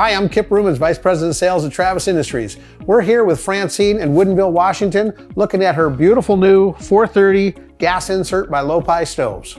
Hi, I'm Kip Rumens, Vice President of Sales at Travis Industries. We're here with Francine in Woodinville, Washington, looking at her beautiful new 430 gas insert by Lopi Stoves.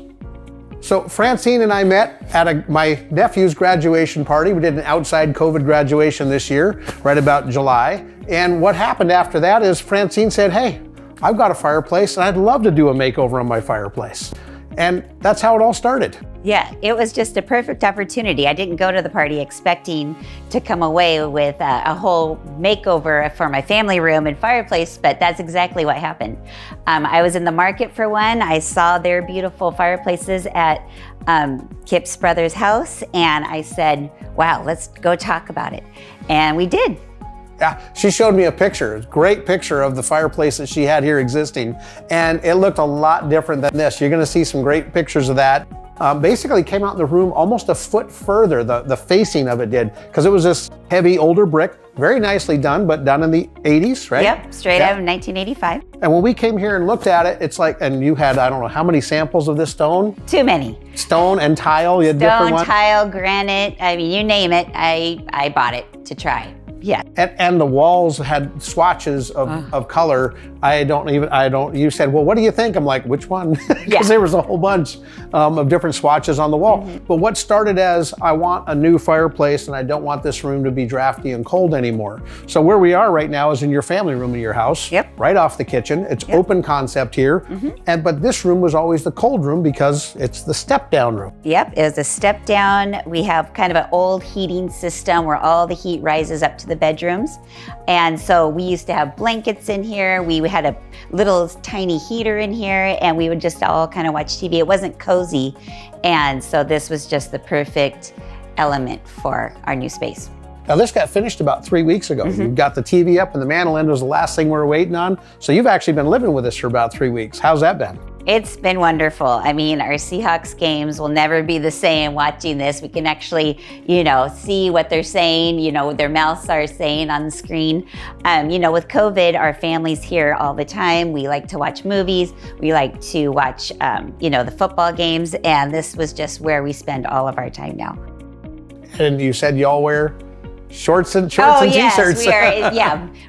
So Francine and I met at my nephew's graduation party. We did an outside COVID graduation this year, right about July. And what happened after that is Francine said, hey, I've got a fireplace and I'd love to do a makeover on my fireplace. And that's how it all started. Yeah, it was just a perfect opportunity. I didn't go to the party expecting to come away with a whole makeover for my family room and fireplace, but that's exactly what happened. I was in the market for one. I saw their beautiful fireplaces at Kip's brother's house, and I said, wow, let's go talk about it. And we did. Yeah, she showed me a picture, a great picture of the fireplace that she had here existing, and it looked a lot different than this. You're gonna see some great pictures of that. Basically came out in the room almost a foot further, the facing of it did, because it was this heavy older brick, very nicely done, but done in the 80s, right? Yep, straight out of 1985. And when we came here and looked at it, it's like, and you had, I don't know how many samples of this stone? Too many. Stone and tile, you had different ones? Stone, tile, granite, I mean, you name it, I bought it to try. Yeah. And the walls had swatches of color. You said, well, what do you think? I'm like, which one? Because there was a whole bunch of different swatches on the wall. But what started as, I want a new fireplace and I don't want this room to be drafty and cold anymore. So where we are right now is in your family room in your house, right off the kitchen. It's open concept here. But this room was always the cold room because it's the step down room. Yep, it was a step down. We have kind of an old heating system where all the heat rises up to the bedrooms. And so we used to have blankets in here. We had a little tiny heater in here and we would just all kind of watch TV. It wasn't cozy. And so this was just the perfect element for our new space. Now this got finished about 3 weeks ago. You've got the TV up and the mantel end was the last thing we were waiting on. So you've actually been living with us for about 3 weeks. How's that been? It's been wonderful. I mean, our Seahawks games will never be the same watching this. We can actually, see what ththey're saying, what their mouths are saying on the screen. With COVID, our family's here all the time. We like to watch movies. We like to watch, the football games. And this was just where we spend all of our time now. And you said y'all wear shorts and t-shirts.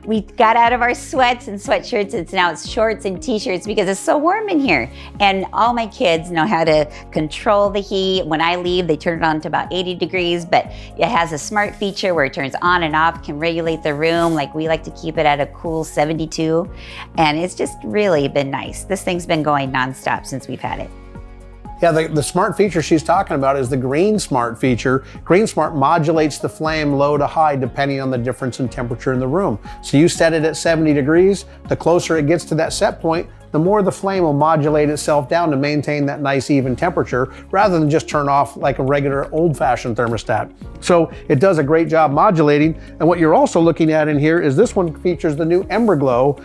We got out of our sweats and sweatshirts. It's shorts and t-shirts because it's so warm in here. And all my kids know how to control the heat. When I leave, they turn it on to about 80 degrees, but it has a smart feature where it turns on and off, can regulate the room. Like we like to keep it at a cool 72. And it's just really been nice. This thing's been going nonstop since we've had it. Yeah, the smart feature she's talking about is the Green Smart feature. Green Smart modulates the flame low to high depending on the difference in temperature in the room. So you set it at 70 degrees, the closer it gets to that set point, the more the flame will modulate itself down to maintain that nice even temperature rather than just turn off like a regular old-fashioned thermostat. So it does a great job modulating. And what you're also looking at in here is this one features the new Ember Glow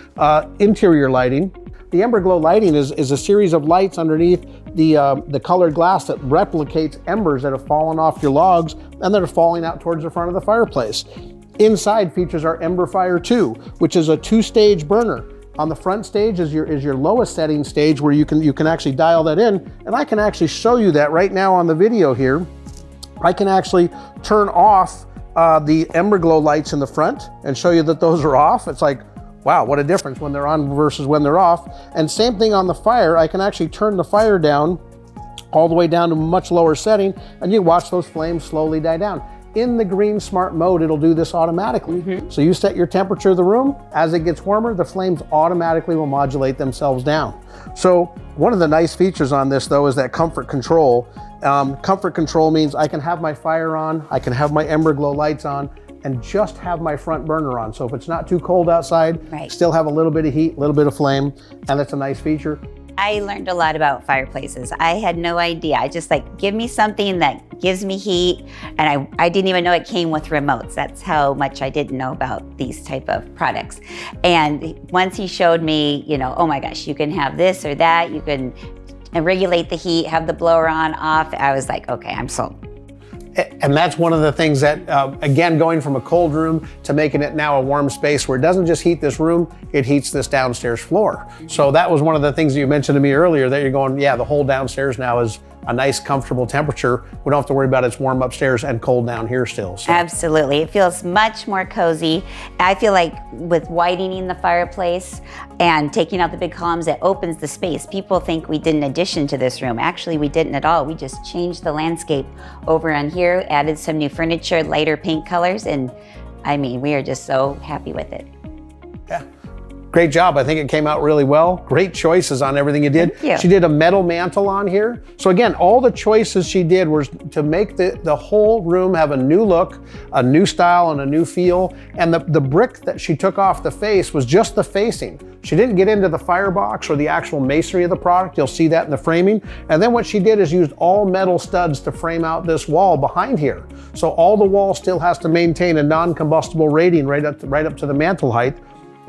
interior lighting. The Ember Glow lighting is a series of lights underneath the colored glass that replicates embers that have fallen off your logs and that are falling out towards the front of the fireplace. Inside features our Ember Fire 2, which is a 2-stage burner. On the front stage is your lowest setting stage where you can actually dial that in, and I can actually show you that right now on the video here. I can actually turn off the Ember Glow lights in the front and show you that those are off. It's like, wow, what a difference when they're on versus when they're off. And same thing on the fire. I can actually turn the fire down all the way down to a much lower setting, and you watch those flames slowly die down. In the Green Smart mode, it'll do this automatically. So you set your temperature of the room. As it gets warmer, the flames automatically will modulate themselves down. So one of the nice features on this though is that comfort control. Comfort control means I can have my fire on, I can have my Ember Glow lights on, and just have my front burner on. So if it's not too cold outside, still have a little bit of heat, a little bit of flame, and that's a nice feature. I learned a lot about fireplaces. I had no idea. I just give me something that gives me heat, and I didn't even know it came with remotes. That's how much I didn't know about these type of products. And once he showed me, oh my gosh, you can have this or that, you can regulate the heat, have the blower on, off, I was like, okay, I'm sold. And that's one of the things that, again, going from a cold room to making it now a warm space where it doesn't just heat this room, it heats this downstairs floor. So that was one of the things that you mentioned to me earlier that you're going, yeah, the whole downstairs now is a nice comfortable temperature. We don't have to worry about it's warm upstairs and cold down here still. So. Absolutely, it feels much more cozy. I feel like with widening the fireplace and taking out the big columns, it opens the space. People think we did an addition to this room. Actually, we didn't at all. We just changed the landscape over on here, added some new furniture, lighter paint colors, and I mean, we are just so happy with it. Yeah. Great job. I think it came out really well. Great choices on everything you did. Thank you. She did a metal mantle on here. So again, all the choices she did was to make the whole room have a new look, a new style, and a new feel. And the brick that she took off the face was just the facing. She didn't get into the firebox or the actual masonry of the product. You'll see that in the framing. And then what she did is used all metal studs to frame out this wall behind here. So all the wall still has to maintain a non-combustible rating right up to the mantle height.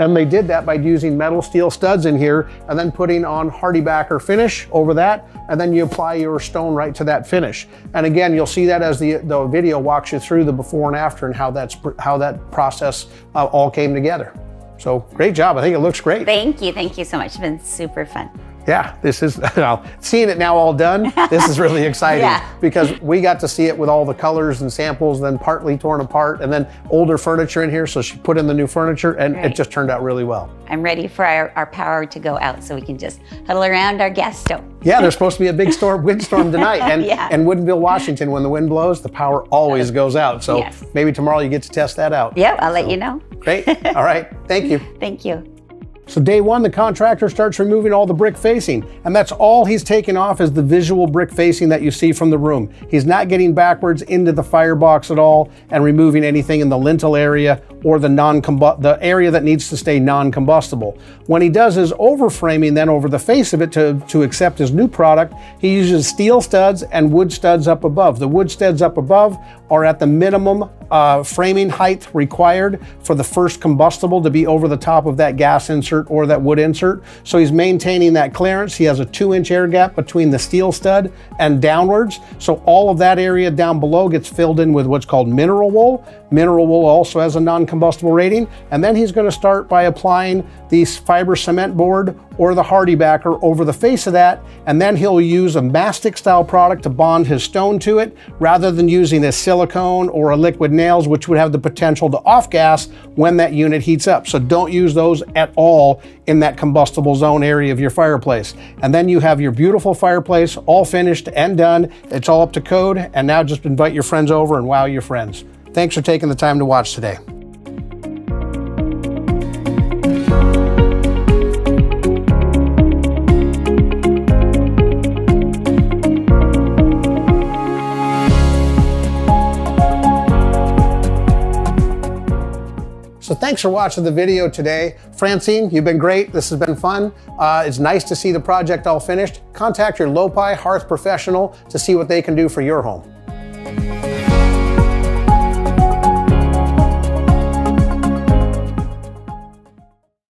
And they did that by using metal steel studs in here and then putting on HardieBacker finish over that. And then you apply your stone right to that finish. And again, you'll see that as the video walks you through the before and after and how that process all came together. So great job. I think it looks great. Thank you so much. It's been super fun. Yeah, this is, seeing it now all done, this is really exciting because we got to see it with all the colors and samples, then partly torn apart, and then older furniture in here. So she put in the new furniture and it just turned out really well. I'm ready for our power to go out so we can just huddle around our gas stove. Yeah, there's supposed to be a big windstorm tonight. And in Woodinville, Washington, when the wind blows, the power always goes out. So maybe tomorrow you get to test that out. Yep, I'll let you know. Great. All right. Thank you. Thank you. So day one, the contractor starts removing all the brick facing, and that's all he's taking off is the visual brick facing that you see from the room. He's not getting backwards into the firebox at all and removing anything in the lintel area or the area that needs to stay non-combustible. When he does his overframing then over the face of it to accept his new product, he uses steel studs and wood studs up above. The wood studs up above are at the minimum framing height required for the first combustible to be over the top of that gas insert or that wood insert. So he's maintaining that clearance. He has a 2-inch air gap between the steel stud and downwards. So all of that area down below gets filled in with what's called mineral wool. Mineral wool also has a non-combustible rating. And then he's going to start by applying the fiber cement board or the HardieBacker over the face of that. And then he'll use a mastic style product to bond his stone to it rather than using a silicone or a liquid nails, which would have the potential to off gas when that unit heats up. So don't use those at all in that combustible zone area of your fireplace. And then you have your beautiful fireplace all finished and done. It's all up to code. And now just invite your friends over and wow your friends. Thanks for taking the time to watch today. So thanks for watching the video today. Francine, you've been great. This has been fun. It's nice to see the project all finished. Contact your Lopi Hearth professional to see what they can do for your home.